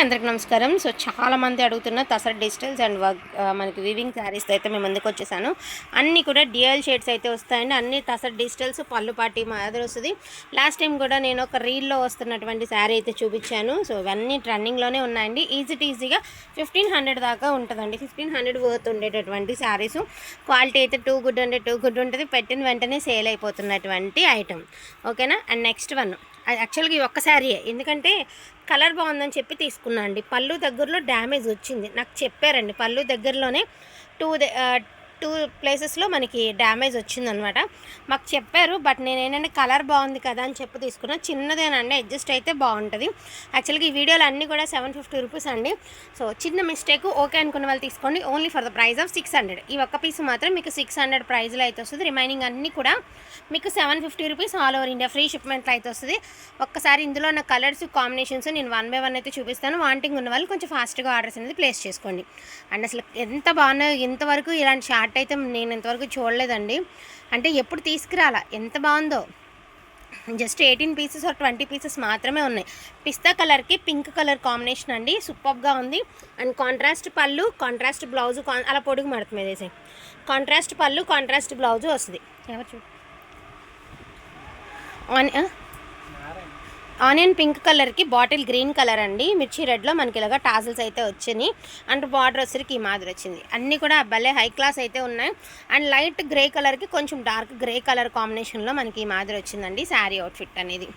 అందరికి నమస్కారం. సో చాలా మంది అడుగుతున్న తసర్ డిజిటల్స్ అండ్ వర్క్ మనకి వీవింగ్ శారీస్ అయితే మేము ముందుకు వచ్చేసాను. అన్నీ కూడా డ్యూయల్ షేడ్స్ అయితే వస్తాయండి. అన్ని తసర్ డిజిటల్స్ పళ్ళు పాటి మాదిరి వస్తుంది. లాస్ట్ టైం కూడా నేను ఒక రీల్లో వస్తున్నటువంటి శారీ అయితే చూపించాను. సో ఇవన్నీ ట్రెండింగ్లోనే ఉన్నాయండి. ఈజీగా 1500 దాకా ఉంటుందండి. 1500 వర్త్ ఉండేటటువంటి శారీస్. క్వాలిటీ అయితే టూ గుడ్ ఉంటుంది. పెట్టిన వెంటనే సేల్ అయిపోతున్నటువంటి ఐటమ్. ఓకేనా. అండ్ నెక్స్ట్ వన్ యాక్చువల్గా ఈ ఒక్క శారీయే, ఎందుకంటే కలర్ బాగుందని చెప్పి తీసుకున్నా అండి. పళ్ళు దగ్గరలో డ్యామేజ్ వచ్చింది, నాకు చెప్పారండి. పళ్ళు దగ్గరలోనే టూ ప్లేసెస్లో మనకి డ్యామేజ్ వచ్చిందనమాట, మాకు చెప్పారు. బట్ నేను ఏంటంటే కలర్ బాగుంది కదా అని చెప్పి తీసుకున్నా. చిన్నదేనండి, అడ్జస్ట్ అయితే బాగుంటుంది. యాక్చువల్గా ఈ వీడియోలు అన్నీ కూడా 750 రూపీస్ అండి. సో చిన్న మిస్టేక్, ఓకే అనుకున్న వాళ్ళు తీసుకోండి. Only for the price of 600. ఈ ఒక్క పీస్ మాత్రం మీకు 600 ప్రైజ్లో అయితే వస్తుంది. రిమైనింగ్ అన్నీ కూడా మీకు 750 rupees all over India free షిప్మెంట్లో అయితే వస్తుంది. ఒక్కసారి ఇందులో ఉన్న కలర్స్ కాంబినేషన్స్ నేను 1 by 1 అయితే చూపిస్తాను. వాంటింగ్ ఉన్న వాళ్ళు కొంచెం ఫాస్ట్గా ఆర్డర్స్ అనేది ప్లేస్ చేసుకోండి. అండ్ అసలు ఎంత బాగున్నాయో, ఇంతవరకు ఇలాంటి షార్ట్ అయితే నేను ఇంతవరకు చూడలేదండి. అంటే ఎప్పుడు తీసుకురాలా, ఎంత బాగుందో. జస్ట్ 18 పీసెస్ ఆర్ 20 పీసెస్ మాత్రమే ఉన్నాయి. పిస్తా కలర్కి పింక్ కలర్ కాంబినేషన్ అండి, సూపర్గా ఉంది. అండ్ కాంట్రాస్ట్ పళ్ళు, కాంట్రాస్ట్ బ్లౌజు, అలా పొడుగు మడత మీద వేసే కాంట్రాస్ట్ పళ్ళు, కాంట్రాస్ట్ బ్లౌజు వస్తుంది. ఎవరు చూడు, ఆనియన్ పింక్ కలర్కి బాటిల్ గ్రీన్ కలర్ అండి. మిర్చి రెడ్లో మనకి ఇలాగా టాజిల్స్ అయితే వచ్చినాయి. అండ్ బార్డర్ వచ్చరికి ఈ మాదిరి వచ్చింది. అన్నీ కూడా భలే హై క్లాస్ అయితే ఉన్నాయి. అండ్ లైట్ గ్రే కలర్కి కొంచెం డార్క్ గ్రే కలర్ కాంబినేషన్లో మనకి ఈ మాదిరి వచ్చిందండి శారీ అవుట్ఫిట్ అనేది.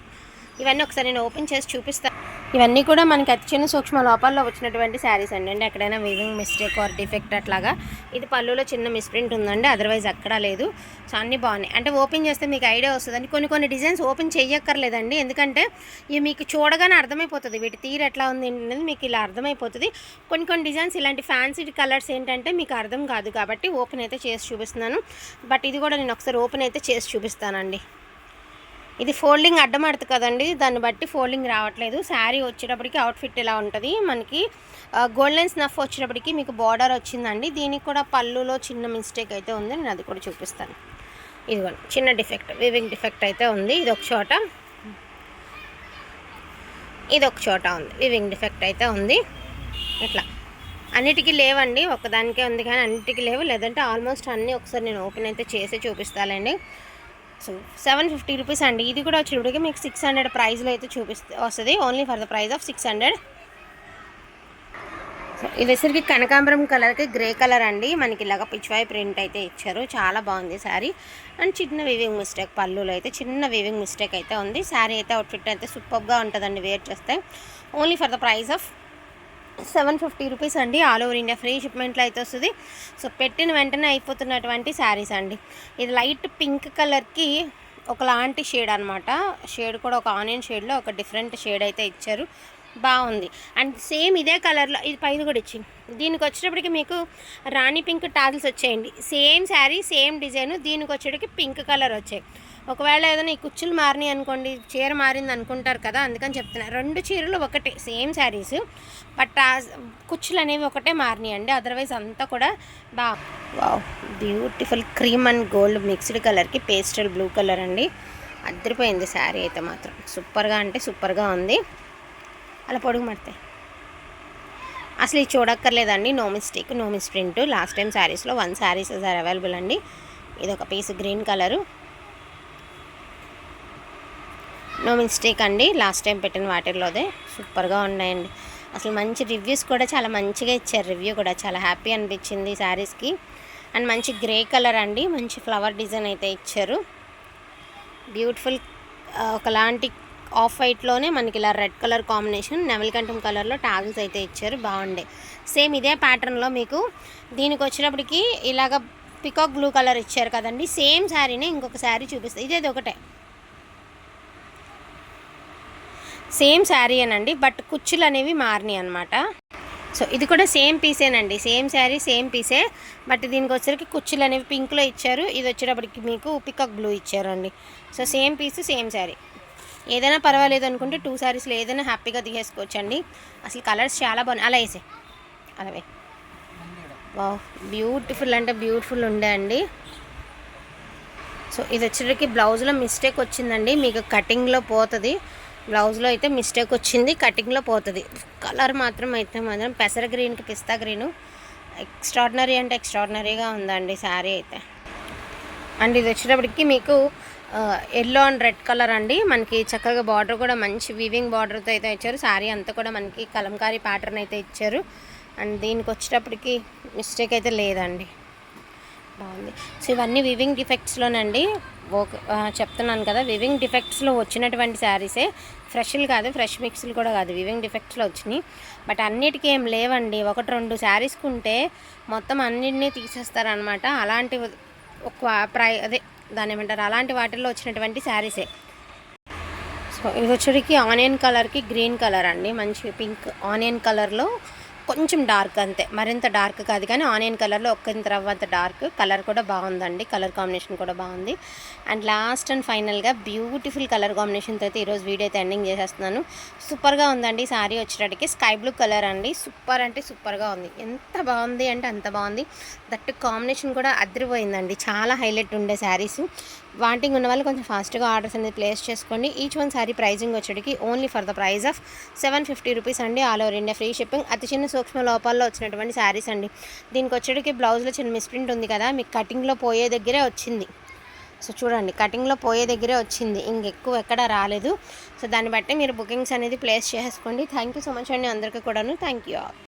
ఇవన్నీ ఒకసారి నేను ఓపెన్ చేసి చూపిస్తాను. ఇవన్నీ కూడా మనకి అతి చిన్న సూక్ష్మ లోపాల్లో వచ్చినటువంటి శారీస్ అండి. అంటే ఎక్కడైనా వీవింగ్ మిస్టేక్ ఆర్ డిఫెక్ట్ అట్లాగా. ఇది పళ్ళులో చిన్న మిస్ప్రింట్ ఉందండి, అదర్వైజ్ ఎక్కడా లేదు. సో అన్నీ బాగున్నాయి. అంటే ఓపెన్ చేస్తే మీకు ఐడియా వస్తుందండి. కొన్ని డిజైన్స్ ఓపెన్ చేయక్కర్లేదండి, ఎందుకంటే ఇవి మీకు చూడగానే అర్థమైపోతుంది. వీటి తీరు ఎట్లా ఉంది అనేది మీకు ఇలా అర్థమైపోతుంది. కొన్ని డిజైన్స్ ఇలాంటి ఫ్యాన్సీ కలర్స్ ఏంటంటే మీకు అర్థం కాదు, కాబట్టి ఓపెన్ అయితే చేసి చూపిస్తున్నాను. బట్ ఇది కూడా నేను ఒకసారి ఓపెన్ అయితే చేసి చూపిస్తానండి. ఇది ఫోల్డింగ్ అడ్డమడత కదండి, దాన్ని బట్టి ఫోల్డింగ్ రావట్లేదు. శారీ వచ్చేటప్పటికి అవుట్ఫిట్ ఇలా ఉంటుంది. మనకి గోల్డెన్ స్నఫ్ వచ్చేటప్పటికి మీకు బార్డర్ వచ్చిందండి. దీనికి కూడా పళ్ళులో చిన్న మిస్టేక్ అయితే ఉంది, నేను అది కూడా చూపిస్తాను. ఇదిగోండి చిన్న డిఫెక్ట్, వీవింగ్ డిఫెక్ట్ అయితే ఉంది. ఇది ఒక చోట, ఇది ఒక చోట ఉంది, వీవింగ్ డిఫెక్ట్ అయితే ఉంది. ఇట్లా అన్నిటికీ లేవండి, ఒకదానికే ఉంది కానీ అన్నిటికీ లేవు. లేదంటే ఆల్మోస్ట్ అన్నీ ఒకసారి నేను ఓపెన్ అయితే చేసి చూపిస్తానండి. సో 750 రూపీస్ అండి. ఇది కూడా వచ్చేటప్పటికి మీకు 600 ప్రైస్లో అయితే వస్తుంది. Only for the price of 600. So ఇది వచ్చరికి కనకాంబరం కలర్కి గ్రే కలర్ అండి. మనకి ఇలాగ పిచ్వాయి ప్రింట్ అయితే ఇచ్చారు, చాలా బాగుంది శారీ. అండ్ చిన్న వీవింగ్ మిస్టేక్, పళ్ళులో అయితే చిన్న వీవింగ్ మిస్టేక్ అయితే ఉంది. శారీ అయితే అవుట్ఫిట్ అయితే సూపర్గా ఉంటుందండి వేర్ చేస్తే. Only for the price of 750 rupees అండి. ఆల్ ఓవర్ ఇండియా ఫ్రీ షిప్మెంట్లో అయితే వస్తుంది. సో పెట్టిన వెంటనే అయిపోతున్నటువంటి శారీస్ అండి. ఇది లైట్ పింక్ కలర్కి ఒకలాంటి షేడ్ అనమాట. షేడ్ కూడా ఒక ఆనియన్ షేడ్లో ఒక డిఫరెంట్ షేడ్ అయితే ఇచ్చారు, బాగుంది. అండ్ సేమ్ ఇదే కలర్లో ఇది పైన కూడా ఇచ్చింది. దీనికి వచ్చేటప్పటికి మీకు రాణి పింక్ టాజిల్స్ వచ్చాయండి. సేమ్ శారీ సేమ్ డిజైన్, దీనికి వచ్చేటికి పింక్ కలర్ వచ్చాయి. ఒకవేళ ఏదైనా ఈ కుచ్చులు మారినాయి అనుకోండి, చీర మారింది అనుకుంటారు కదా, అందుకని చెప్తున్నా. 2 చీరలు ఒకటే సేమ్ శారీస్, బట్ కుచ్చులు అనేవి ఒకటే మారినాయి అండి. అదర్వైజ్ అంతా కూడా wow beautiful cream and gold mixed కలర్కి పేస్టల్ బ్లూ కలర్ అండి. అదిరిపోయింది శారీ అయితే మాత్రం, సూపర్గా అంటే సూపర్గా ఉంది. అలా పొడుగు మడతాయి అసలు ఇది చూడక్కర్లేదండి. No mistake, no misprint. Last time శారీస్లో 1 శారీస్ ఆర్ అవైలబుల్ అండి. ఇది ఒక piece green colour, no mistake అండి. లాస్ట్ టైం పెట్టిన వాటిల్లోదే సూపర్గా ఉన్నాయండి. అసలు మంచి రివ్యూస్ కూడా చాలా మంచిగా ఇచ్చారు. రివ్యూ కూడా చాలా హ్యాపీ అనిపించింది శారీస్కి. అండ్ మంచి గ్రే కలర్ అండి, మంచి ఫ్లవర్ డిజైన్ అయితే ఇచ్చారు. బ్యూటిఫుల్ ఒకలాంటి ఆఫ్ వైట్లోనే మనకి ఇలా రెడ్ కలర్ కాంబినేషన్, నెమలికంఠం కలర్లో టాగిల్స్ అయితే ఇచ్చారు, బాగుండే. సేమ్ ఇదే ప్యాటర్న్లో మీకు దీనికి వచ్చినప్పటికి ఇలాగ పికాక్ బ్లూ కలర్ ఇచ్చారు కదండి. సేమ్ శారీనే ఇంకొక శారీ చూపిస్తాయి. ఇదేది ఒకటే సేమ్ శారీ అనండి, బట్ కుచ్చులు అనేవి మారినాయి అనమాట. సో ఇది కూడా సేమ్ పీసేనండి, సేమ్ శారీ సేమ్ పీసే, బట్ దీనికి వచ్చేసరికి కుచ్చులు అనేవి పింక్లో ఇచ్చారు. ఇది వచ్చేటప్పటికి మీకు పికాక్ బ్లూ ఇచ్చారండి. So same piece same sari. ఏదైనా పర్వాలేదు అనుకుంటే 2 శారీస్లో ఏదైనా హ్యాపీగా తీసేసుకోవచ్చండి. అసలు కలర్స్ చాలా బాగున్నాయి. అలా వేసే అలాగే వావ్ బ్యూటిఫుల్ అంటే బ్యూటిఫుల్ ఉండే అండి. సో ఇది వచ్చేటప్పటికి బ్లౌజ్లో మిస్టేక్ వచ్చిందండి, మీకు కటింగ్లో పోతుంది. బ్లౌజ్లో అయితే మిస్టేక్ వచ్చింది, కటింగ్లో పోతుంది. కలర్ మాత్రం పెసర గ్రీన్కి పిస్తా గ్రీను ఎక్స్ట్రాడినరీ అంటే ఎక్స్ట్రాడినరీగా ఉందండి శారీ అయితే. అండ్ ఇది వచ్చేటప్పటికి మీకు ఎల్లో అండ్ రెడ్ కలర్ అండి. మనకి చక్కగా బార్డర్ కూడా మంచి వీవింగ్ బార్డర్తో అయితే ఇచ్చారు. శారీ అంతా కూడా మనకి కలంకారీ ప్యాటర్న్ అయితే ఇచ్చారు. అండ్ దీనికి వచ్చేటప్పటికి మిస్టేక్ అయితే లేదండి, బాగుంది. సో ఇవన్నీ వివింగ్ డిఫెక్ట్స్లోనండి. చెప్తున్నాను కదా, వివింగ్ డిఫెక్ట్స్లో వచ్చినటువంటి శారీసే, ఫ్రెష్లు కాదు, ఫ్రెష్ మిక్స్లు కూడా కాదు, వివింగ్ డిఫెక్ట్స్లో వచ్చినాయి. బట్ అన్నిటికీ ఏం లేవండి, 1-2 శారీస్కి ఉంటే మొత్తం అన్నిటినీ తీసేస్తారనమాట. అలాంటి ఒక దాని ఏమంటారు, అలాంటి వాటిల్లో వచ్చినటువంటి శారీసే. సో ఇది వచ్చేటికి ఆనియన్ కలర్కి గ్రీన్ కలర్ అండి, మంచి పింక్ ఆనియన్ కలర్లో కొంచెం డార్క్, అంతే మరింత డార్క్ కాదు కానీ ఆనియన్ కలర్లో ఒక్కంత రవ్వంత డార్క్. కలర్ కూడా బాగుందండి, కలర్ కాంబినేషన్ కూడా బాగుంది. అండ్ లాస్ట్ అండ్ ఫైనల్గా బ్యూటిఫుల్ కలర్ కాంబినేషన్తో అయితే ఈరోజు వీడియో అయితే ఎండింగ్ చేసేస్తున్నాను. సూపర్గా ఉందండి శారీ వచ్చేటప్పటికి స్కై బ్లూ కలర్ అండి. సూపర్ అంటే సూపర్గా ఉంది, ఎంత బాగుంది అంటే అంత బాగుంది. దట్ కాంబినేషన్ కూడా అదిరిపోయిందండి, చాలా హైలైట్ ఉండే శారీస్. వాంటింగ్ ఉన్న వాళ్ళు కొంచెం ఫాస్ట్గా ఆర్డర్స్ అనేది ప్లేస్ చేసుకోండి. ఈచ్ వన్ శారీ ప్రైజింగ్ వచ్చేటికి only for the price of 750 rupees అండి. All over India free shipping. అతి చిన్న సూక్ష్మ లోపాల్లో వచ్చినటువంటి శారీస్ అండి. దీనికి వచ్చేటికి బ్లౌజ్లో చిన్న మిస్ప్రింట్ ఉంది కదా, మీకు కటింగ్లో పోయే దగ్గరే వచ్చింది. సో చూడండి, కటింగ్లో పోయే దగ్గరే వచ్చింది, ఇంకెక్కువ ఎక్కడ రాలేదు. సో దాన్ని బట్టి మీరు బుకింగ్స్ అనేది ప్లేస్ చేసుకోండి. థ్యాంక్ యూ సో మచ్ అండి అందరికీ కూడాను. Thank you all.